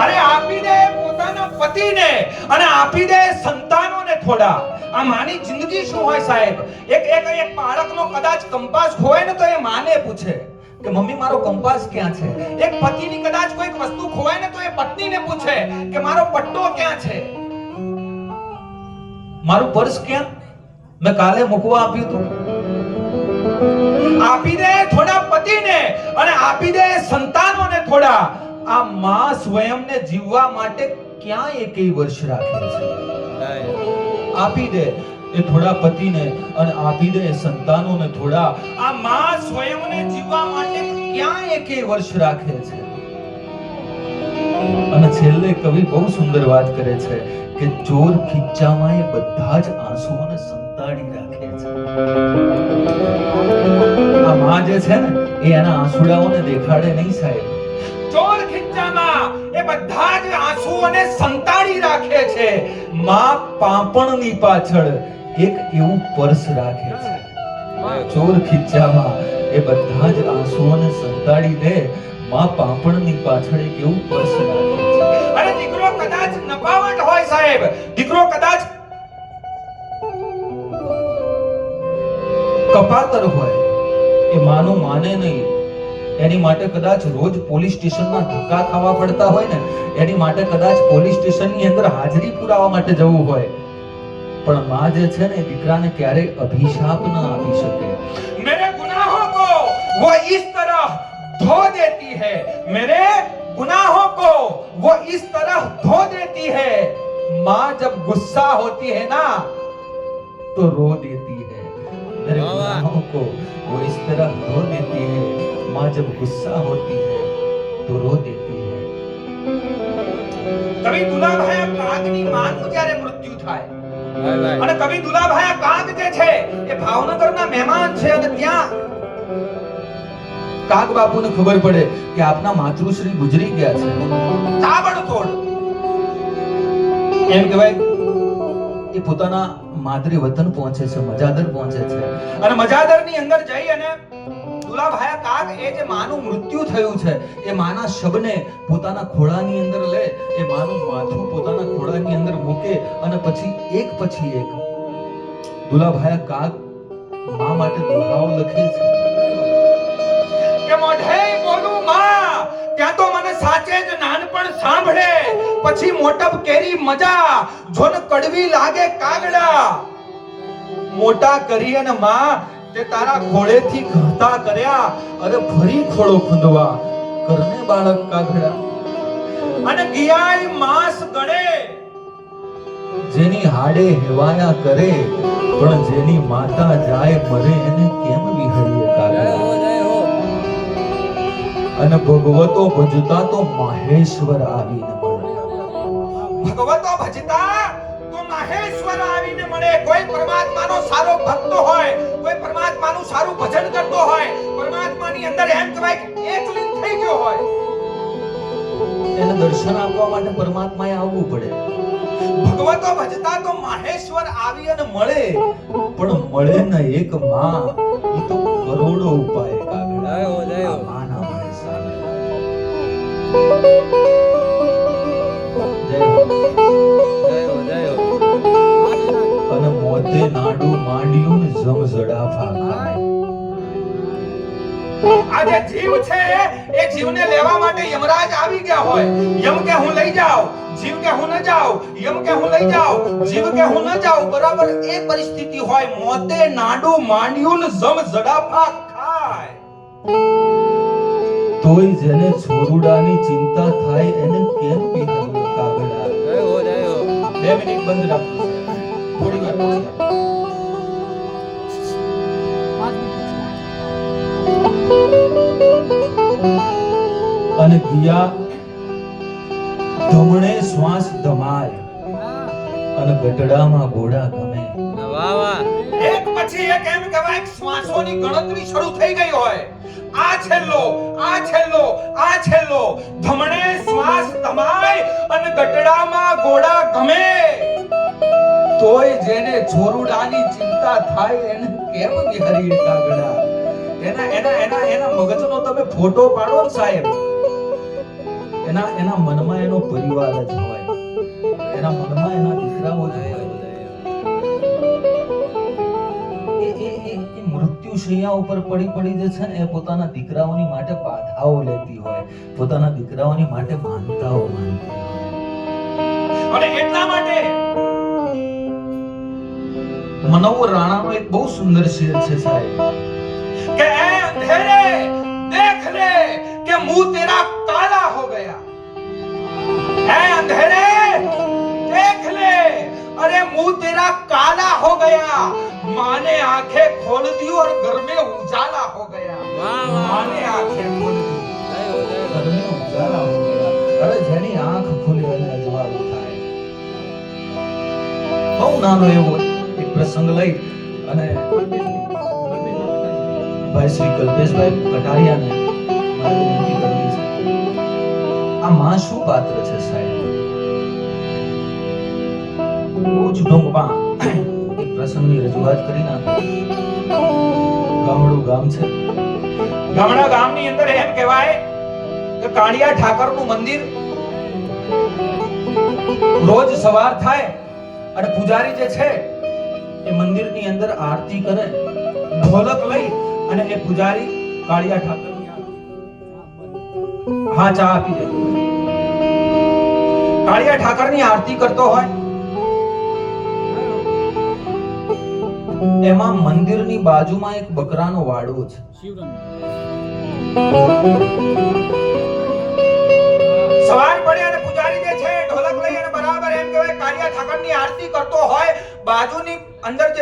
અરે આપી દે પોતાના પતિને અને આપી દે સંતાનોને થોડા. આ માની જિંદગી શું હોય સાહેબ? એક બાળકનો કદાચ કંપાસ ખોવાય ને તો એ માને પૂછે કે મમ્મી મારો કંપાસ ક્યાં છે. એક પતિની કદાચ કોઈક વસ્તુ ખોવાય ને તો એ પત્નીને પૂછે કે મારો પટ્ટો ક્યાં છે, મારું પર્સ ક્યાં, મેં કાલે મૂકવા આપ્યું હતું. આપી દે થોડા પતિને અને આપી દે સંતાનોને થોડા. આ માં સ્વયંને જીવવા માટે ક્યાં એકેય વર્ષ રાખે છે. આપી દે એ થોડા પતિને અને આપી દે સંતાનોને થોડા. આ માં સ્વયંને જીવવા માટે ક્યાં એકેય વર્ષ રાખે છે. અને છેલ્લે કવિ બહુ સુંદર વાત કરે છે કે ચોર ખીચામાં એ બધા જ આંસુઓને સંતાડી રાખે છે. આ માં જે છે ને એ એના આંસુડાઓને દેખાડે નહીં સાહેબ. ચોર ખીચામાં એ બધા જ આંસુઓને સંતાડી રાખે છે. માં પાપણની પાછળ એક એવું પર્સ રાખે છે. ચોર ખીચામાં એ બધા જ આંસુઓને સંતાડી દે, માં પાપણની પાછળ એક એવું પર્સ રાખે છે. અને દીકરો કદાચ નપાવટ હોય સાહેબ, દીકરો કદાચ કપાતર હોય, એ માનું માને નહીં. એની માટે કદાચ રોજ પોલીસ સ્ટેશનના ધક્કા ખાવા પડતા હોય ને, એની માટે કદાચ પોલીસ સ્ટેશનની અંદર હાજરી પુરાવા માટે જવું હોય, પણ માં જે છે ને દીકરાને ક્યારેય અભિશાપ ન આપી શકે. મેરે ગુનાહોं को वो इस तरह धो देती है, मेरे गुनाहों को वो इस तरह धो देती है. माँ जब गुस्सा होती है ना तो रो देती है. मेरे गुनाहों को वो इस तरह धो देती है. माँ जब गुस्सा होती है तो रो देती है. કવિ દુલાભાઈ કાગની માનું જ્યારે મૃત્યુ થાય અને કવિ દુલાભાઈ કાગ જે છે એ ભાવનગરના મહેમાન છે અને ત્યાં કાગ બાપુને ખબર પડે કે આપના માતૃશ્રી ગુજરી ગયા છે. તાબડતોડ એમ કહેવાય એ પોતાના માદરી વતન પહોંચે છે, મજાદર પહોંચે છે અને મજાદરની અંદર જઈ અને દુલાભાઈ કાગ એ જે માનું મૃત્યુ થયું છે એ માના શબને પોતાના ખોળાની અંદર લે, એ માનું માથું પોતાના ખોળાની અંદર મૂકે અને પછી એક દુલાભાઈ કાગ માં માટે દુહાઓ લખે છે કે મોઢે બોલું માં ત્યાં તો મને સાચે જ નાનપણ સાંભળે, પછી મોટપ કેરી મજા જોન કડવી લાગે કાગડા. મોટા કરી અને માં તે તારા ખોળેથી ઘરતા કર્યા, અરે ફરી ખોળો ખુંદવા કરને બાળક કાગડા. અને ગિયાય માસ ગળે જેની હાડે હેવાયા કરે, પણ જેની માતા જાય મરે એને કેમ વિહળીએ કાગડા. અને ભગવતો ભજતા તો માહેશ્વર આવીને મળે. ભગવતો ભજતા તો માહેશ્વર આવીને મળે. કોઈ પરમાત્માનો સારો ભક્ત હોય, કોઈ પરમાત્માનું સારું ભજન કરતો હોય, પરમાત્માની અંદર એમ કહેવાય એકલીન થઈ ગયો હોય, એને દર્શન આપવા માટે પરમાત્માએ આવવું પડે. ભગવતો ભજતા તો માહેશ્વર આવી અને મળે, પણ મળે ને એક માં, ઈ તો કરોડો ઉપાય કાગડા. માના મળે સામે. અને મોતે નાડું માંડ્યું ને જમઝડાફા ખાય. આ જે જીવ છે એ જીવને લેવા માટે યમરાજ આવી ગયા હોય. યમ કે હું લઈ જાઉં, જીવ કે હું ન જાઉં, યમ કે હું લઈ જાઉં, જીવ કે હું ન જાઉં, બરાબર એ પરિસ્થિતિ હોય. મોતે નાડું માંડ્યું ને જમઝડાફા ખાય. તોય જેને છોરુડાની ચિંતા થાય એને કેમ પીધું કાગડા. 2 મિનિટ બંધ રાખો, થોડી વાર પછી અને ગયા ધમણે શ્વાસ ધમાય અને ગટડામાં ઘોડા ગમે. એક પછી એક એમ કહેવાય શ્વાસોની ગણતરી શરૂ થઈ ગઈ હોય. આ છેલ્લો, આ છેલ્લો, આ છેલ્લો, ધમણે શ્વાસ ધમાય અને ગટડામાં ઘોડા ગમે. તોય જેને છોરુડાની ચિંતા થાય એને કેમ વિહરીએ કાગડા. એના મગજનો તમે ફોટો પાડો ને સાહેબ, એના મનમાં એનો પરિવાર જ હોય, એના મનમાં એના દીકરાઓ જ હોય. એ મૃત્યુશૈયા ઉપર પડી જે છે ને એ પોતાના દીકરાઓની માટે બાધાઓ લેતી હોય, પોતાના દીકરાઓની માટે માનતાઓ માનતી હોય. અને એટલા માટે મનોહર રાણાનો એક બહુ સુંદર શેર છે સાહેબ કે એ અંધેરે દેખ લે કે મુંહ તેરા કાલા હો ગયા. ए अंधेरे देख ले, अरे मुंह तेरा काला हो गया. माँ ने आंखें खोल दी और घर में उजाला हो गया. माँ ने आंखें खोल दी, घर में उजाला हो गया. अरे જેની આંખ ખુલે એને અજવાળું થાય. બહુ નાનો એવો એક પ્રસંગ લઈ અને ભાઈ શ્રી કલ્પેશભાઈ કટારિયાને મારે વિનંતી કરવી છે. આ માં શું પાત્ર છે સાહેબ? બહુ જ ટૂંકમાં એક પ્રસંગની રજૂઆત કરી નાખો. ગામડું ગામ છે. ગામડા ગામની અંદર એમ કહેવાય કે કાળિયા ઠાકરનું મંદિર રોજ સવાર થાય અને પૂજારી જે છે એ મંદિરની અંદર આરતી કરે, ઢોલક લઈ અને એ પૂજારી કાળિયા ઠાકરની હા ચા આપી દે. કાળિયા ઠાકરની આરતી કરતો હોય, એમાં મંદિરની બાજુમાં એક બકરાનો વાડો છે. સવાર પડે અને પૂજારી જે છે ઢોલક લઈ અને બરાબર એમ કહેવાય કાળિયા ઠાકરની આરતી કરતો હોય, બાજુની અંદર જે